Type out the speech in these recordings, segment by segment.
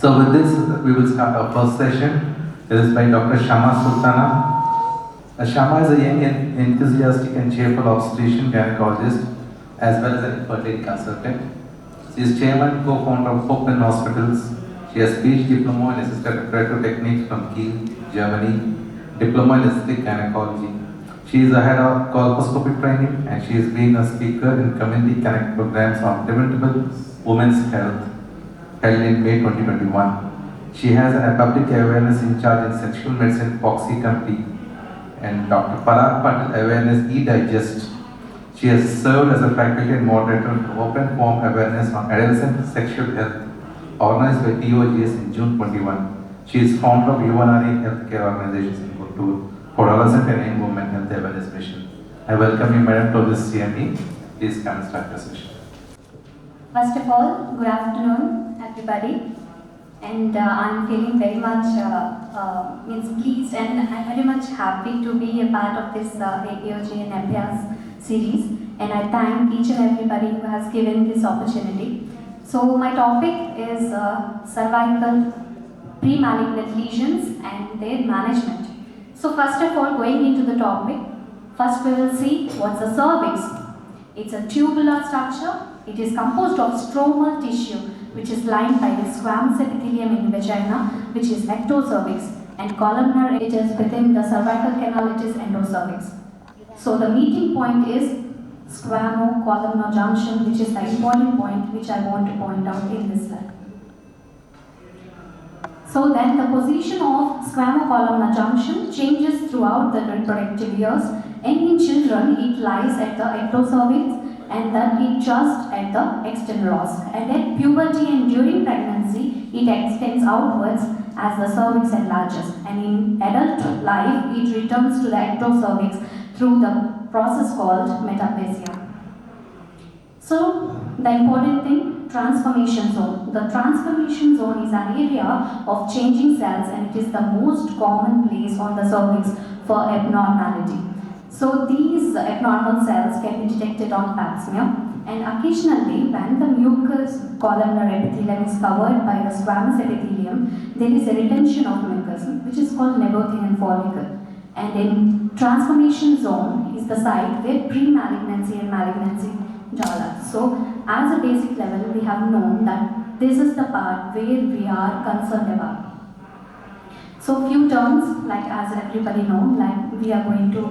So with this, we will start our first session. It is by Dr. Shama Sultana. Shama is a young and enthusiastic and cheerful obstetrician gynecologist as well as an infertility consultant. She is chairman and co-founder of Hope and Hospitals. She has PhD diploma in assisted reproductive techniques from Kiel, Germany, diploma in aesthetic gynecology. She is the head of colposcopic training and she has been a speaker in community connect programs on preventable women's health held in May 2021. She has a public awareness in charge in sexual medicine Proxy Committee and Dr. Parag Patil Awareness E-Digest. She has served as a faculty and moderator for Open Forum Awareness on Adolescent Sexual Health organized by POGS in June 21. She is founder of UNRA Healthcare Organizations in Guntur for Adolescent and Young Women Health Awareness Mission. I welcome you, Madam, to this CME. Please come and start the session. First of all, good afternoon, everybody. And I'm feeling very much pleased and I'm very much happy to be a part of this APOG and ABHYAS series. And I thank each and everybody who has given this opportunity. So my topic is cervical pre-malignant lesions and their management. So first of all, going into the topic, first we will see what's the cervix. It's a tubular structure. It is composed of stromal tissue which is lined by the squamous epithelium in vagina, which is ectocervix, and columnar edges within the cervical canal, it is endocervix. So the meeting point is squamo-columnar junction, which is the important point which I want to point out in this slide. So then the position of squamo-columnar junction changes throughout the reproductive years, and in children it lies at the ectocervix and then it just at the external os. And at puberty and during pregnancy, it extends outwards as the cervix enlarges. And in adult life, it returns to the ectocervix through the process called metaplasia. So the important thing, transformation zone. The transformation zone is an area of changing cells and it is the most common place on the cervix for abnormality. So these abnormal cells can be detected on pap smear, and occasionally when the mucous columnar epithelium is covered by the squamous epithelium, there is a retention of mucus which is called Nebothinian follicle. And in transformation zone is the site where pre-malignancy and malignancy develop. So as a basic level, we have known that this is the part where we are concerned about. So few terms, like as everybody knows, like we are going to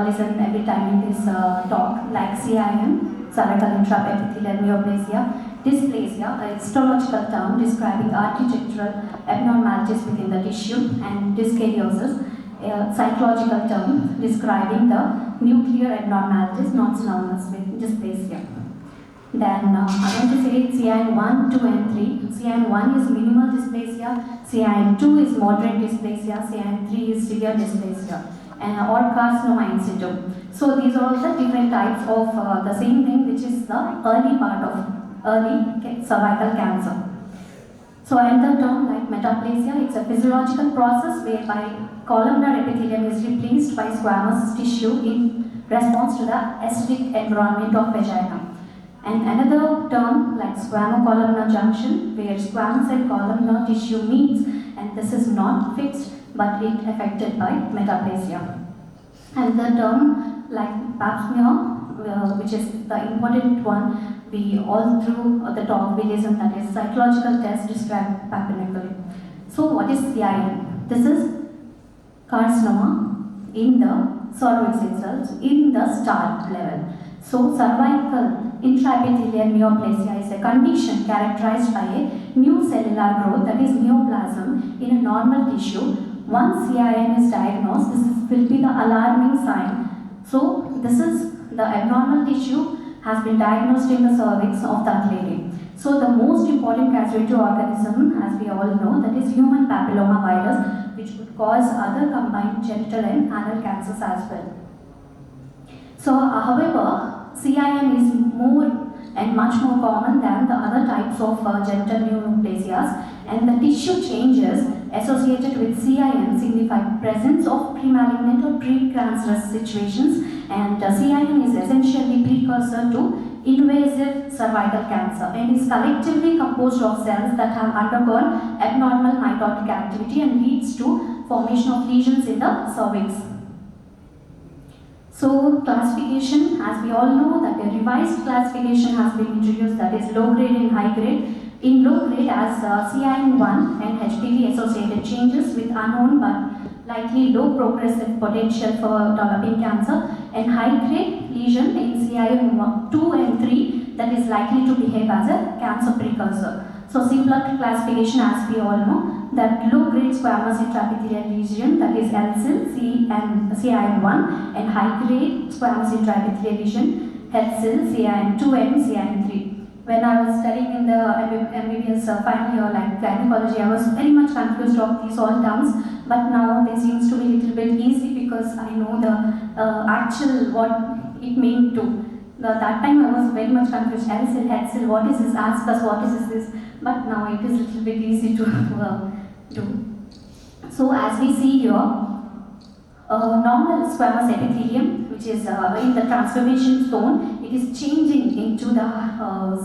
listen every time in this talk, like CIN, cervical intraepithelial neoplasia, dysplasia, a histological term describing architectural abnormalities within the tissue, and dyskaryosis, a psychological term describing the nuclear abnormalities not synonymous with dysplasia. Then I'm going to say CIN 1, 2 and 3. CIN 1 is minimal dysplasia, CIN 2 is moderate dysplasia, CIN 3 is severe dysplasia, and or carcinoma in situ. So these are all the different types of the same thing, which is the early part of early cervical cancer. So another term like metaplasia, it's a physiological process whereby columnar epithelium is replaced by squamous tissue in response to the acidic environment of vagina. And another term like squamo-columnar junction, where squamous and columnar tissue meets, and this is not fixed but it affected by metaplasia. And the term like pap smear, which is the important one, we all through the talk we listen, that is psychological test described papinically. So what is CIN? This is carcinoma in the cervix itself in the start level. So cervical intraepithelial neoplasia is a condition characterized by a new cellular growth, that is neoplasm, in a normal tissue. Once CIN is diagnosed, this will be the alarming sign. So this is the abnormal tissue has been diagnosed in the cervix of that lady. So the most important casualty organism, as we all know, that is human papilloma virus, which could cause other combined genital and anal cancers as well. So however, CIN is more and much more common than the other types of genital neoplasias, and the tissue changes associated with CIN signify presence of pre-malignant or pre-cancerous situations, and CIN is essentially precursor to invasive cervical cancer and is collectively composed of cells that have undergone abnormal mitotic activity and leads to formation of lesions in the cervix. So classification, as we all know, that a revised classification has been introduced, that is low grade and high grade. In low grade as CIN1 and HPV associated changes with unknown but likely low progressive potential for developing cancer, and high grade lesion in CIN2 and 3 that is likely to behave as a cancer precursor. So simpler classification, as we all know, that low grade squamous intraepithelial lesion, that is LSIL and CIN1, and high grade squamous intraepithelial lesion HSIL, CIN2 and CIN3. When I was studying in the MBBS final year, like gynecology, I was very much confused of these all terms, but now they seems to be a little bit easy because I know the actual what it meant to. That time I was very much confused. LSIL, HSIL, what is this? Ask us what is this? But now it is a little bit easy to do. So as we see here, normal squamous epithelium, which is in the transformation zone, it is changing into the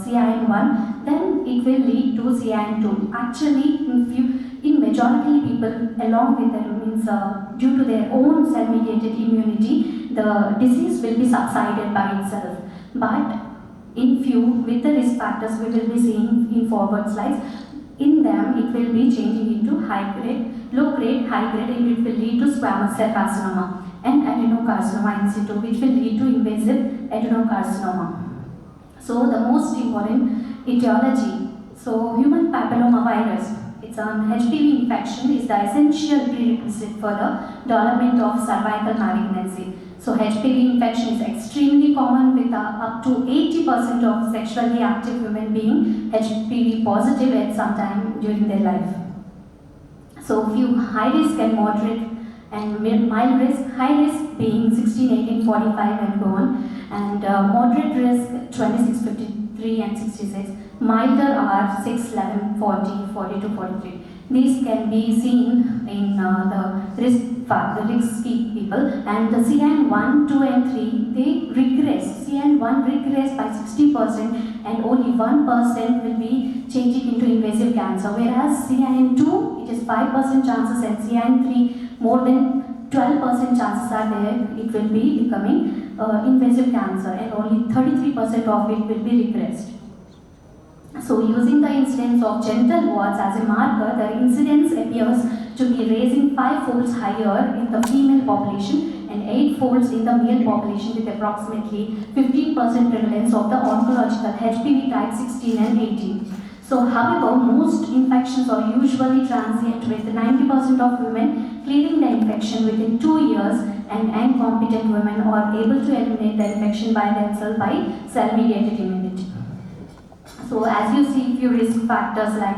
CIN1, then it will lead to CIN2. Actually, in majority people, along with that means due to their own cell-mediated immunity, the disease will be subsided by itself. But in few, with the risk factors we will be seeing in forward slides, in them it will be changing into high grade, low grade, high grade, and it will lead to squamous cell carcinoma and adenocarcinoma in situ, which will lead to invasive adenocarcinoma. So the most important etiology, so human papillomavirus, it's an HPV infection is the essential prerequisite for the development of cervical malignancy. So HPV infection is extremely common with up to 80% of sexually active women being HPV positive at some time during their life. So few high risk and moderate and mild risk, high risk being 16, 18, 45 and go on, and moderate risk 26, 53 and 66. Milder are 6, 11, 40, 42, 43. These can be seen in the risky people, and the CIN1, 2 and 3, they regress. CIN1 regress by 60% and only 1% will be changing into invasive cancer, whereas CIN2, it is 5% chances, and CIN3, more than 12% chances are there, it will be becoming invasive cancer, and only 33% of it will be regressed. So using the incidence of genital warts as a marker, the incidence appears to be raising 5-folds higher in the female population and 8-folds in the male population, with approximately 15% prevalence of the oncological HPV type 16 and 18. So however, most infections are usually transient, with 90% of women clearing the infection within 2 years, and incompetent women are able to eliminate the infection by themselves by cell-mediated immunity. So as you see, few risk factors like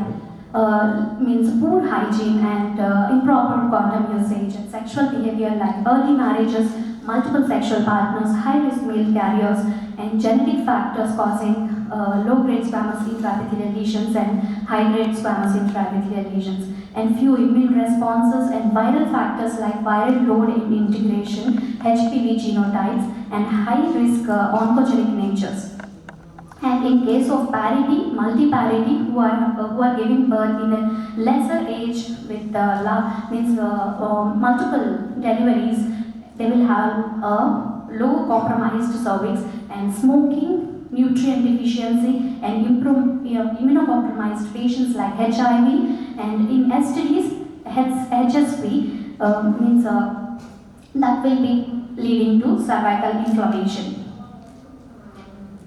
means poor hygiene and improper condom usage, and sexual behavior like early marriages, multiple sexual partners, high-risk male carriers, and genetic factors causing low-grade squamous intraepithelial lesions and high-grade squamous intraepithelial lesions, and few immune responses and viral factors like viral load integration, HPV genotypes, and high-risk oncogenic natures. And in case of parity, multi-parity, who are giving birth in a lesser age with multiple deliveries, they will have a low compromised cervix, and smoking, nutrient deficiency, and immunocompromised patients like HIV, and in STDs, HSV that will be leading to cervical inflammation.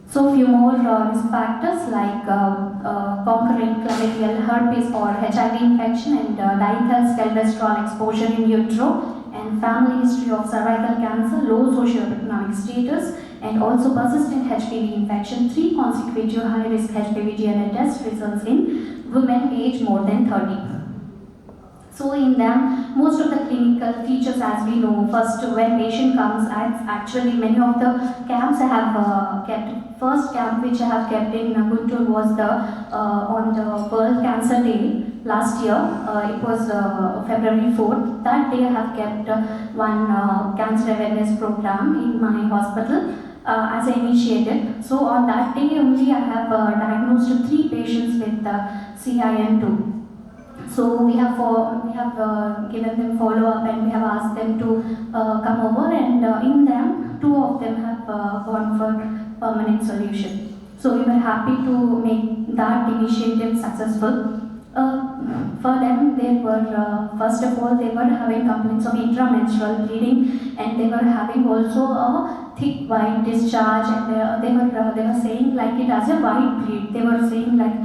So few more risk factors like conquering chlamydial herpes or HIV infection, and diethylstilbestrol exposure in utero, and family history of cervical cancer, low socioeconomic status, and also persistent HPV infection. 3 consecutive high-risk HPV DNA tests results in women aged more than 30. So in them, most of the clinical features, as we know, first when patient comes, actually many of the camps I have kept. First camp which I have kept in Guntur was the on the World Cancer Day last year. It was February 4th. That day I have kept one cancer awareness program in my hospital. as an initiative. So on that day only I have diagnosed 3 patients with CIN2. So we have given them follow up, and we have asked them to come over, and in them 2 of them have gone for permanent solution. So we were happy to make that initiative successful. For them, they were first of all they were having complaints of intramenstrual bleeding, and they were having also a thick white discharge, and they were saying like it as a white bleed. They were saying like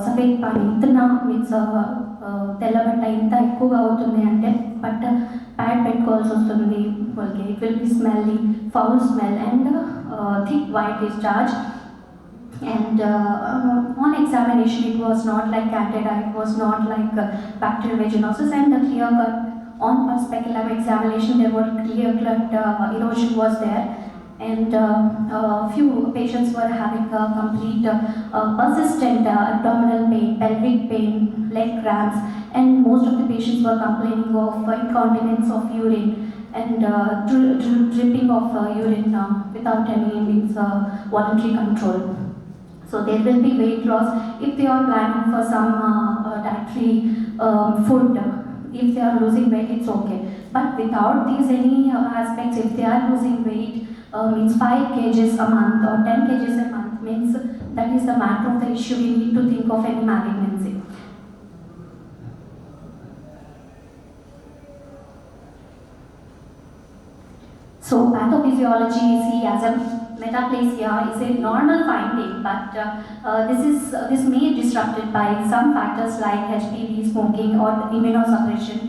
సఫేద్ పని ఇంత means తెల్లబట్ట ఇంత ఎక్కువగా అవుతుంది అంటే but pad పెట్టుకోవాల్సి వస్తుంది వాళ్ళకి. It will be smelly, foul smell and thick white discharge. And on examination, it was not like candida, it was not like bacterial vaginosis, and the clear cut on perspective lab examination, there were clear cut erosion was there, and few patients were having a complete persistent abdominal pain, pelvic pain, leg cramps, and most of the patients were complaining of incontinence of urine and dripping of urine without any means voluntary control. So there will be weight loss if they are planning for some dietary food. If they are losing weight, it's okay. But without these any aspects, if they are losing weight, means 5 kgs a month or 10 kgs a month, means that is the matter of the issue. We need to think of any malignancy. So pathophysiology is see as a metaplasia is a normal finding, but this may be disrupted by some factors like HPV, smoking, or immunosuppression,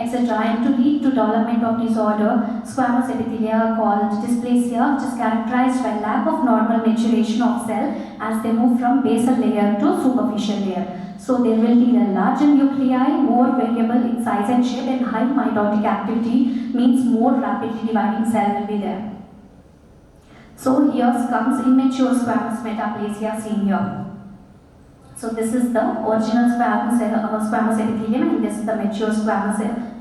etc., and to lead to development of disorder, squamous epithelia called dysplasia, which is characterized by lack of normal maturation of cell as they move from basal layer to superficial layer. So there will be a larger nuclei, more variable in size and shape, and high mitotic activity means more rapidly dividing cell will be there. So here comes immature squamous metaplasia seen here. So this is the original squamous epithelium, and this is the mature squamous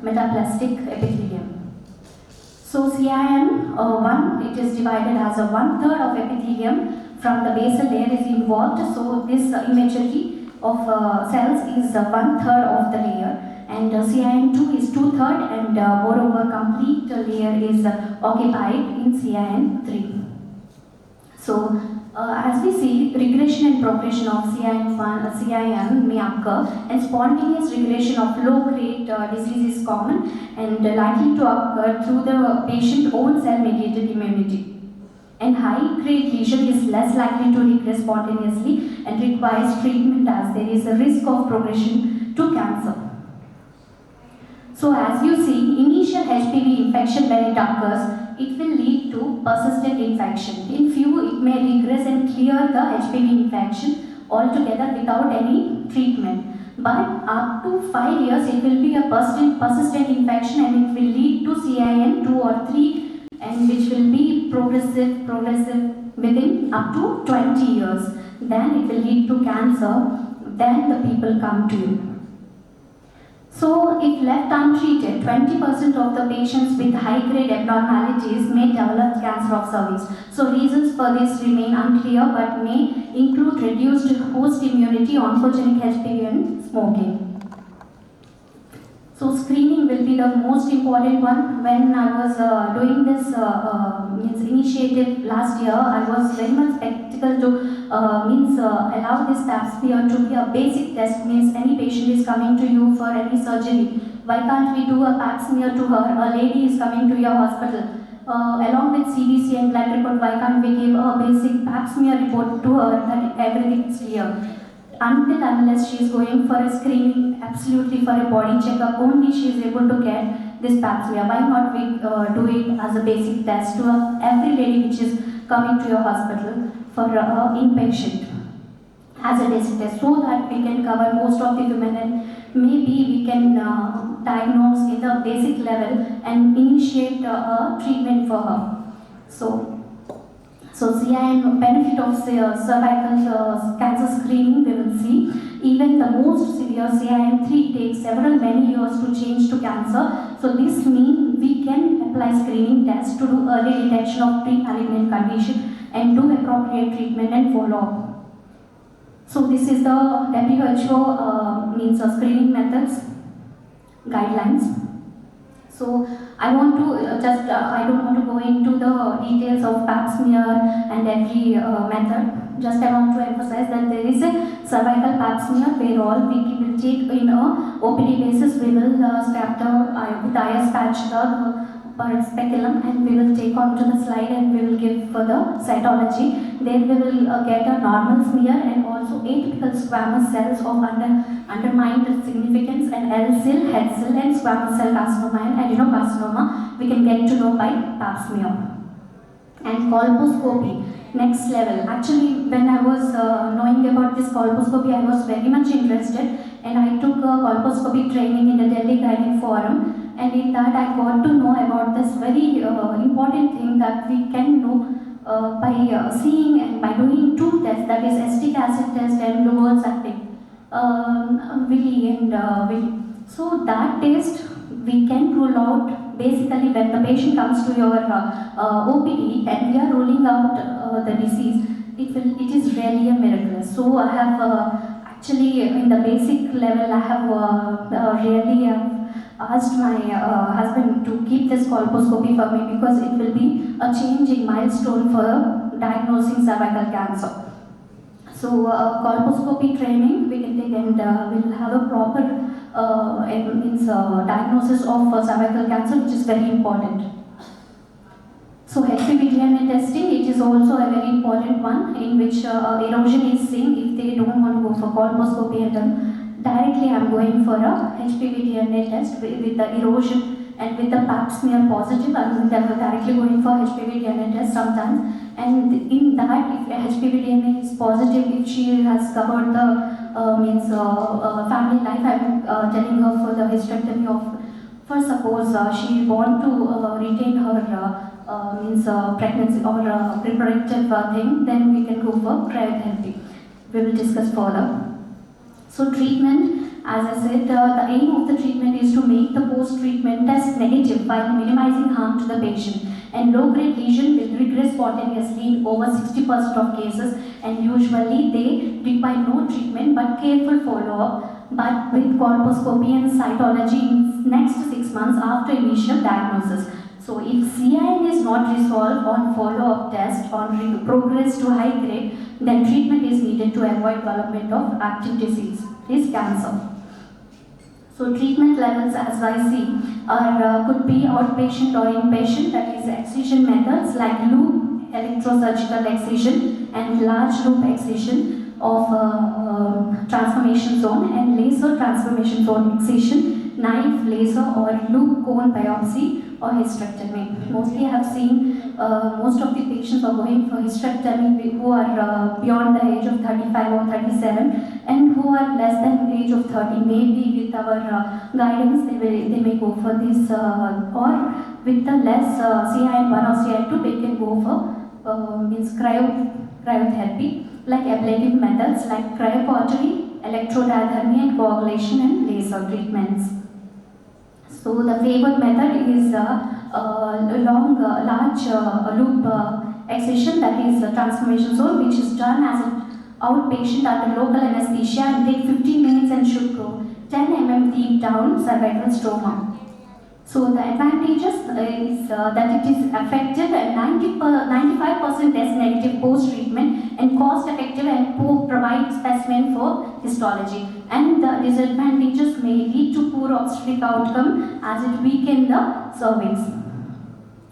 metaplastic epithelium. So CIN1, it is divided as a 1/3 of epithelium from the basal layer is involved. So this immaturity of cells is 1/3 of the layer, and CIN2 is 2/3, and moreover complete layer is occupied in CIN3. So as we see, regression and progression of CIN may occur, and spontaneous regression of low-grade disease is common and likely to occur through the patient's own cell-mediated immunity. And high-grade lesion is less likely to regress spontaneously and requires treatment as there is a risk of progression to cancer. So as you see, initial HPV infection when it occurs, it will lead to persistent infection. In few, it may regress and clear the HPV infection altogether without any treatment. But up to 5 years, it will be a persistent infection, and it will lead to CIN2 or 3, and which will be progressive within up to 20 years. Then it will lead to cancer. Then the people come to you. So if left untreated, 20% of the patients with high-grade abnormalities may develop cancer of cervix. So reasons for this remain unclear, but may include reduced host immunity, oncogenic HPV, and smoking. So screening will be the most important one. When I was doing this initiative last year, I was very much skeptical to allow this pap smear to be a basic test. Means any patient is coming to you for any surgery, why can't we do a pap smear to her? A lady is coming to your hospital. Along with CBC and blood report, why can't we give a basic pap smear report to her that everything is clear? Unless she is going for a screening, absolutely for a body checkup, only she is able to get this pap smear. Why not we do it as a basic test to every lady which is coming to your hospital for inpatient as a basic test, so that we can cover most of the women, and maybe we can diagnose in the basic level and initiate a treatment for her. So CIN benefit of cervical cancer screening, we will see. Even the most severe CIN3 takes several many years to change to cancer. So this means we can apply screening tests to do early detection of pre-malignant condition and do appropriate treatment and follow-up. So this is the WHO means screening methods guidelines. So I want to I don't want to go into the details of pap smear and every method. Just I want to emphasize that there is a cervical pap smear where all we will take in a OPD basis. We will strap the with IS patch the speculum and we will take onto the slide and we will give for the cytology. Then we will get a normal smear and also atypical squamous cells of undermined significance and L-cell, head cell and squamous cell carcinoma and adenocarcinoma we can get to know by pap smear. And colposcopy, next level. Actually, when I was knowing about this colposcopy, I was very much interested and I took a colposcopy training in the Delhi Gynec Forum. And in that I got to know about this very important thing that we can know by seeing and by doing two tests, that is acetic acid test and lower acid Willi and Willi. So that test we can rule out basically when the patient comes to your OPD and we are ruling out the disease. It is really a miracle. So I have actually in the basic level I have really asked my husband to keep this colposcopy for me because it will be a changing milestone for diagnosing cervical cancer. So colposcopy training we can take and we'll have a proper diagnosis of cervical cancer, which is very important. So HPV DNA testing, it is also a very important one in which erosion is seen if they don't want to go for colposcopy and then directly I am going for a HPV DNA test with the erosion and with the pap smear positive. I am directly going for HPV DNA test sometimes. And in that, if HPV DNA is positive, if she has covered the family life, I am telling her for the hysterectomy of, for suppose she want to retain her pregnancy or reproductive thing, then we can go for cryotherapy. We will discuss further. So treatment, as I said, the aim of the treatment is to make the post-treatment test negative while minimizing harm to the patient. And low-grade lesion will regress spontaneously in over 60% of cases, and usually they require no treatment but careful follow-up, but with colposcopy and cytology in next 6 months after initial diagnosis. So if CIN is not resolved on follow-up test or progress to high grade, then treatment is needed to avoid development of active disease, is cancer. So treatment levels, as I see, are could be outpatient or inpatient, that is excision methods like loop electrosurgical excision and large loop excision of transformation zone and laser transformation zone excision, knife, laser or loop cone biopsy or hysterectomy. Mostly I have seen most of the patients are going for hysterectomy who are beyond the age of 35 or 37 and who are less than the age of 30. Maybe with our guidance they may go for this or with the less CIN1 or CIN2 they can go for cryotherapy like ablative methods like cryocautery, electrodiathermy and coagulation and laser treatments. So the favored method is large loop excision, that is transformation zone, which is done as an outpatient under local anesthesia and take 15 minutes and should go 10 mm deep down cervical stroma. So the advantages is that it is effective and 95% test negative post-treatment and cost-effective and provide specimen for histology. And the disadvantages may lead to poor obstetric outcome as it weakens the cervix.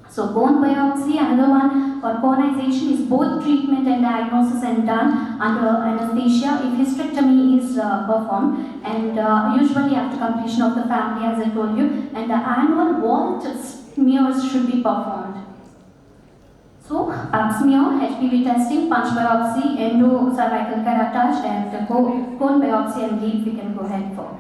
So bone biopsy, another one, or conization is both treatment and diagnosis and done under anesthesia if hysterectomy is performed and usually after completion of the family, as I told you, and the annual wall smears should be performed. So pap smear, HPV testing, punch biopsy, endocervical curettage and cone biopsy and lead we can go ahead for.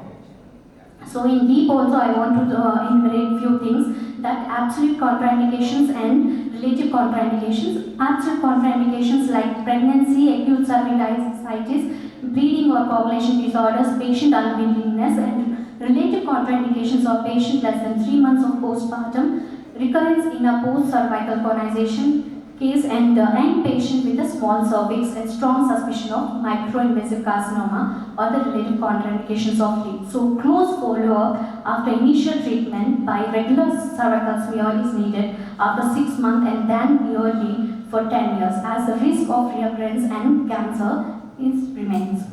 So in deep also I want to enumerate few things, that absolute contraindications and relative contraindications. Absolute contraindications like pregnancy, acute cervicitis, bleeding or coagulation disorders, patient unwillingness, and related contraindications of patient less than 3 months of postpartum, recurrence in a post-cervical conization case, and patient with a small cervix and strong suspicion of microinvasive carcinoma or the related contraindications of lead. So close follow-up after initial treatment by regular cervical smear is needed after 6 months and then yearly for 10 years, as the risk of recurrence and cancer remains.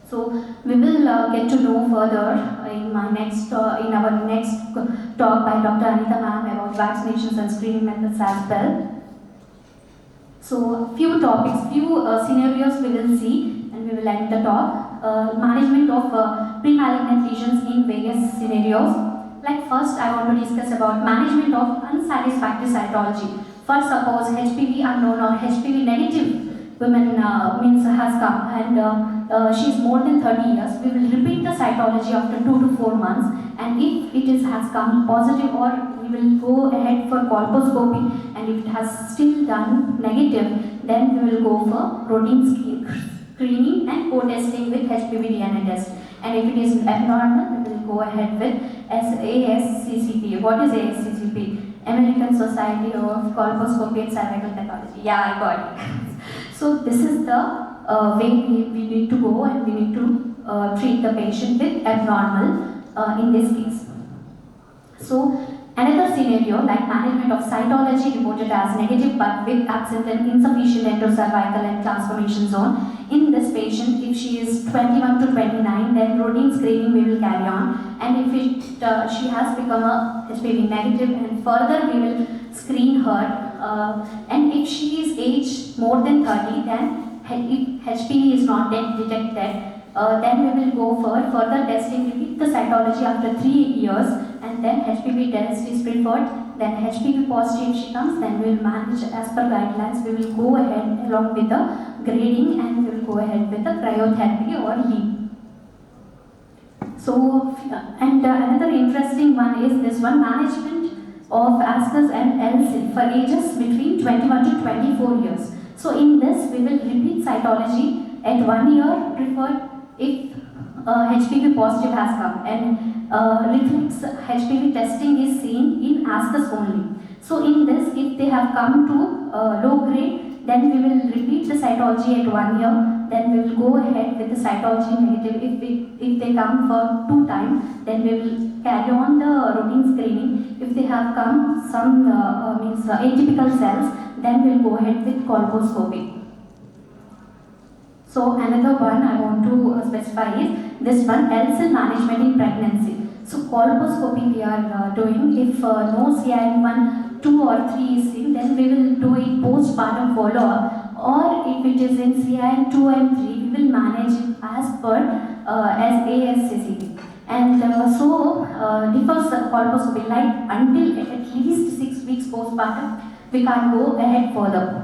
So we will get to know further in our next talk by Dr. Anita ma'am about vaccinations and screening methods as well. So few topics, few scenarios we will see, and we will end the talk. Management of pre-malignant lesions in various scenarios. Like first, I want to discuss about management of unsatisfactory cytology. First, suppose HPV unknown or HPV negative woman has come and she is more than 30 years. We will repeat the cytology after 2 to 4 months, and if it has come positive, or we will go ahead for colposcopy, and if it has still done negative, then we will go for routine screening and co-testing with HPV DNA test. And if it is abnormal, we will go ahead with ASCCP. What is ASCCP? American Society of Colposcopy and Cervical Pathology. Yeah, I got it. So this is the way we need to go, and we need to treat the patient with abnormal in this case. So another scenario, like management of cytology reported as negative but with absent and insufficient endocervical and transformation zone. In this patient, if she is 21 to 29, then routine screening we will carry on, and if she has become a HPV negative, and further we will screen her, and if she is aged more than 30, then if HPV is not detected, then we will go for further testing, repeat the cytology after 3 years, and then HPV test is preferred. Then HPV positive she comes, then we will manage as per guidelines. We will go ahead along with the grading, and we will go ahead with the cryotherapy or LEAP. So, and another interesting one is this one, management of ASCUS and LC for ages between 21 to 24 years. So in this, we will repeat cytology at 1 year preferred if HPV positive has come, and reflex HPV testing is seen in ASCUS only. So in this, if they have come to low grade, then we will repeat the cytology at 1 year. Then we will go ahead with the cytology negative. If they come for 2 times, then we will carry on the routine screening. If they have come some atypical cells, then we will go ahead with colposcopy. So another one I want to specify is this one, LCL management in pregnancy. So colposcopy we are doing. If no CIN1, 2 or 3 is seen, then we will do it postpartum follow-up. Or if it is in CIN2 and 3, we will manage it as per as ASCCP. And differs colposcopy, like until at least 6 weeks postpartum, we can't go ahead further.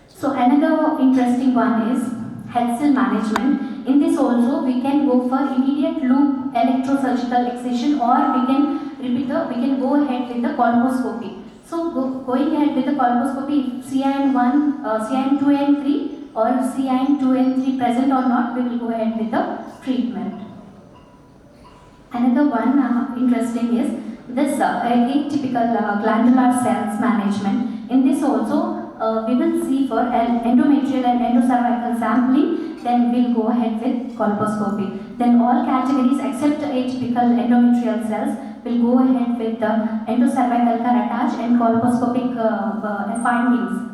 So another interesting one is HCL management. In this also, we can go for immediate loop electrosurgical excision, or we can go ahead with the colposcopy. So going ahead with the colposcopy, if CIN1, CIN2 and 3 or CIN2 and 3 present or not, we will go ahead with the treatment. Another one interesting is this atypical glandular cells management. In this also, we will see for endometrial and endocervical sampling, then we will go ahead with colposcopy. Then all categories except atypical endometrial cells will go ahead with the endocervical curettage and colposcopic findings.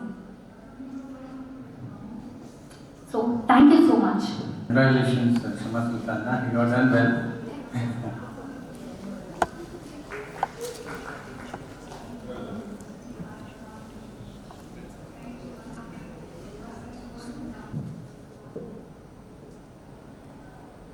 So thank you so much. Congratulations, Shama Sultana. You have done well.